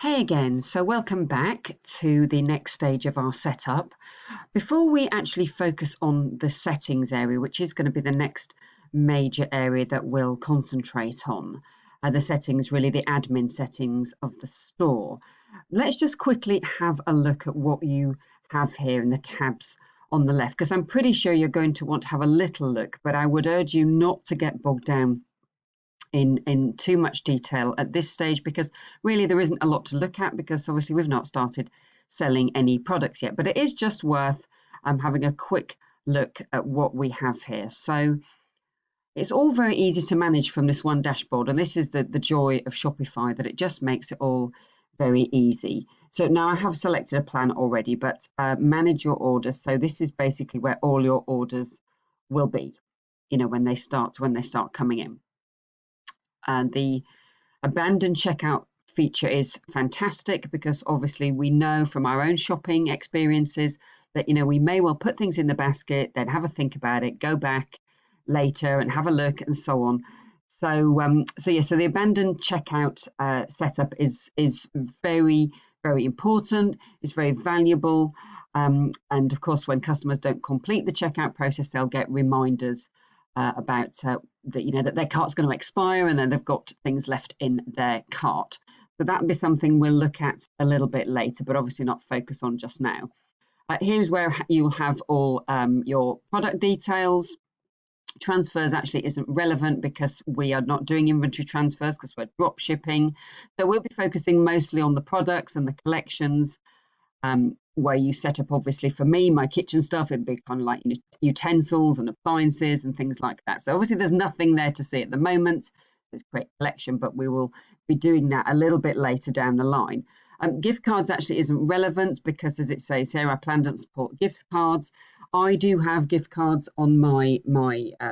Hey again, so welcome back to the next stage of our setup. Before we actually focus on the settings area, which is going to be the next major area that we'll concentrate on, the settings, really the admin settings of the store. Let's just quickly have a look at what you have here in the tabs on the left, because I'm pretty sure you're going to want to have a little look, but I would urge you not to get bogged down in too much detail at this stage, because really there isn't a lot to look at, because obviously we've not started selling any products yet, but it is just worth having a quick look at what we have here. So it's all very easy to manage from this one dashboard, and this is the joy of Shopify, that it just makes it all very easy. So now I have selected a plan already, but manage your orders. So this is basically where all your orders will be, when they start coming in. And the abandoned checkout feature is fantastic, because obviously we know from our own shopping experiences that we may well put things in the basket, then have a think about it, go back later and have a look, and so on. So the abandoned checkout setup is very, very important. It's very valuable, and of course, when customers don't complete the checkout process, they'll get reminders about that their cart's going to expire, and then they've got things left in their cart. So that'll be something we'll look at a little bit later, but obviously not focus on just now. Here's where you'll have all your product details. Transfers actually isn't relevant because we are not doing inventory transfers, because we're drop shipping. So we'll be focusing mostly on the products and the collections, where you set up, obviously for me, my kitchen stuff. It'd be kind of like utensils and appliances and things like that. So obviously there's nothing there to see at the moment. It's a great collection, but we will be doing that a little bit later down the line. Gift cards actually isn't relevant, because as it says here, I plan to support gift cards. I do have gift cards on my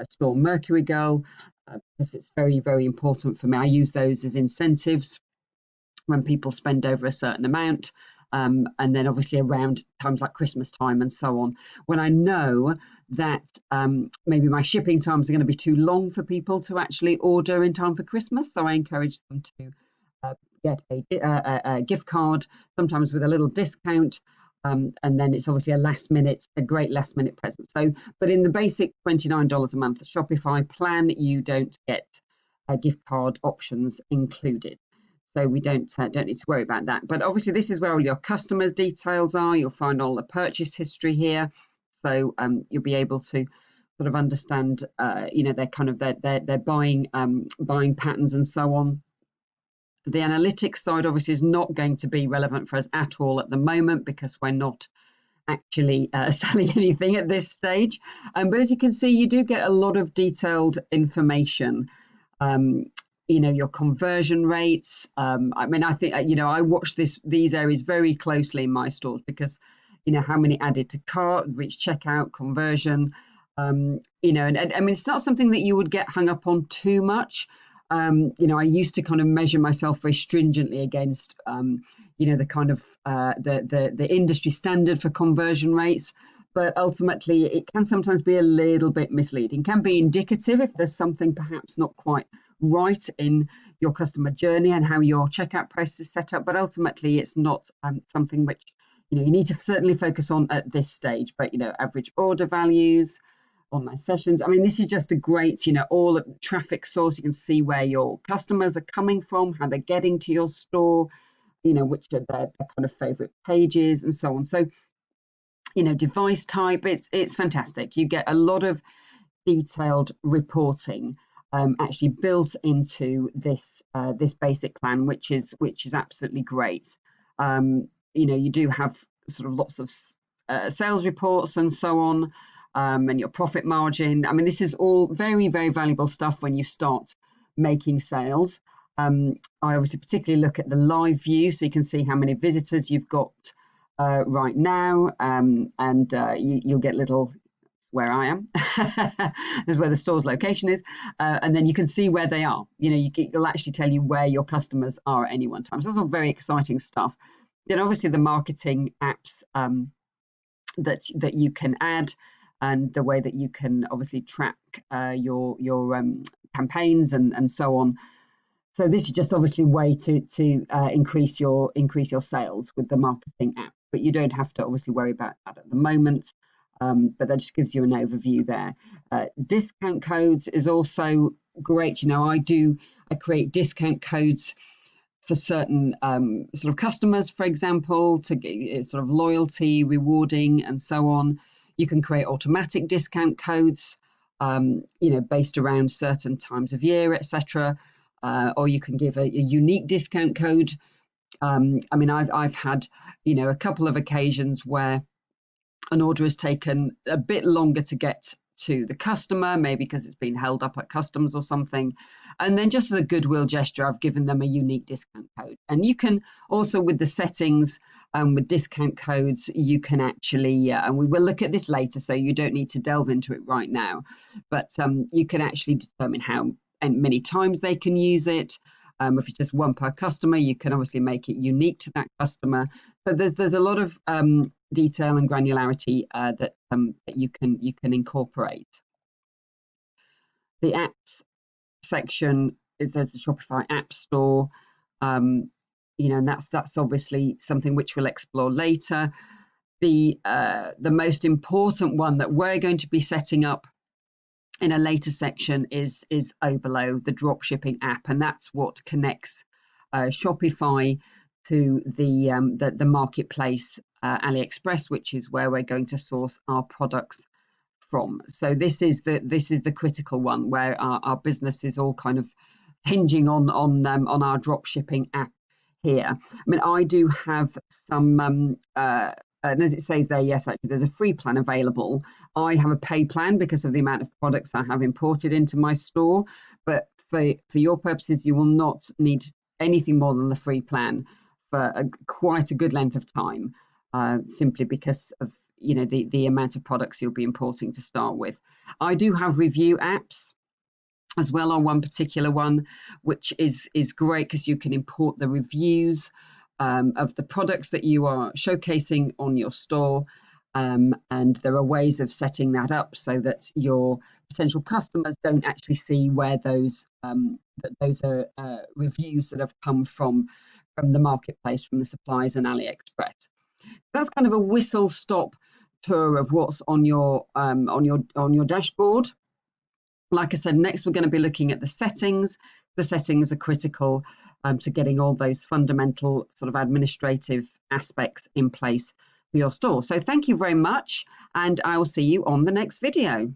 store, Mercury Girl, because it's very, very important for me. I use those as incentives when people spend over a certain amount. And then obviously around times like Christmas time and so on, when I know that maybe my shipping times are going to be too long for people to actually order in time for Christmas. So I encourage them to get a gift card, sometimes with a little discount. And then it's obviously a great last minute present. So, but in the basic $29 a month Shopify plan, you don't get gift card options included. So we don't need to worry about that. But obviously this is where all your customers' details are. You'll find all the purchase history here. So you'll be able to sort of understand, their kind of their buying patterns and so on. The analytics side obviously is not going to be relevant for us at all at the moment, because we're not actually selling anything at this stage. But as you can see, you do get a lot of detailed information. Your conversion rates. I think, I watch these areas very closely in my stores, because, how many added to cart, reach checkout, conversion, and it's not something that you would get hung up on too much. I used to kind of measure myself very stringently against, the kind of the industry standard for conversion rates. But ultimately, it can sometimes be a little bit misleading. It can be indicative if there's something perhaps not quite right in your customer journey and how your checkout process is set up. But ultimately, it's not something which you need to certainly focus on at this stage. But average order values, online sessions. I mean, this is just a great, all traffic source. You can see where your customers are coming from, how they're getting to your store, which are their kind of favorite pages and so on. So device type, it's fantastic. You get a lot of detailed reporting actually built into this basic plan, which is absolutely great. You do have sort of lots of sales reports and so on, and your profit margin. I mean, this is all very, very valuable stuff when you start making sales. I obviously particularly look at the live view, so you can see how many visitors you've got right now, and you'll get little where I am. This is where the store's location is, and then you can see where they are. It'll actually tell you where your customers are at any one time. So it's all very exciting stuff. Then obviously the marketing apps that you can add, and the way that you can obviously track your campaigns and so on. So this is just obviously a way to increase your sales with the marketing app, but you don't have to obviously worry about that at the moment. But that just gives you an overview there. Discount codes is also great. I create discount codes for certain sort of customers, for example, to get sort of loyalty, rewarding, and so on. You can create automatic discount codes, based around certain times of year, etc. Or you can give a unique discount code. I've had, a couple of occasions where an order has taken a bit longer to get to the customer, maybe because it's been held up at customs or something. And then just as a goodwill gesture, I've given them a unique discount code. And you can also, with the settings, with discount codes, you can actually, and we will look at this later, so you don't need to delve into it right now, but you can actually determine how many times they can use it. If it's just one per customer, you can obviously make it unique to that customer. So there's a lot of detail and granularity that you can incorporate. The apps section there's the Shopify App Store, and that's obviously something which we'll explore later. The most important one that we're going to be setting up in a later section is below the Dropshipping app, and that's what connects Shopify to the marketplace, AliExpress, which is where we're going to source our products from. So this is the critical one, where our business is all kind of hinging on our Dropshipping app here. I do have some and as it says there, yes, actually, there's a free plan available. I have a pay plan because of the amount of products I have imported into my store. But for your purposes, you will not need anything more than the free plan for quite a good length of time, simply because of the amount of products you'll be importing to start with. I do have review apps as well on one particular one, which is great because you can import the reviews of the products that you are showcasing on your store. And there are ways of setting that up so that your potential customers don't actually see where those are reviews that have come from the marketplace, from the suppliers and AliExpress. That's kind of a whistle stop tour of what's on your dashboard. Like I said, next we're going to be looking at the settings. The settings are critical to getting all those fundamental sort of administrative aspects in place for your store. So thank you very much, and I will see you on the next video.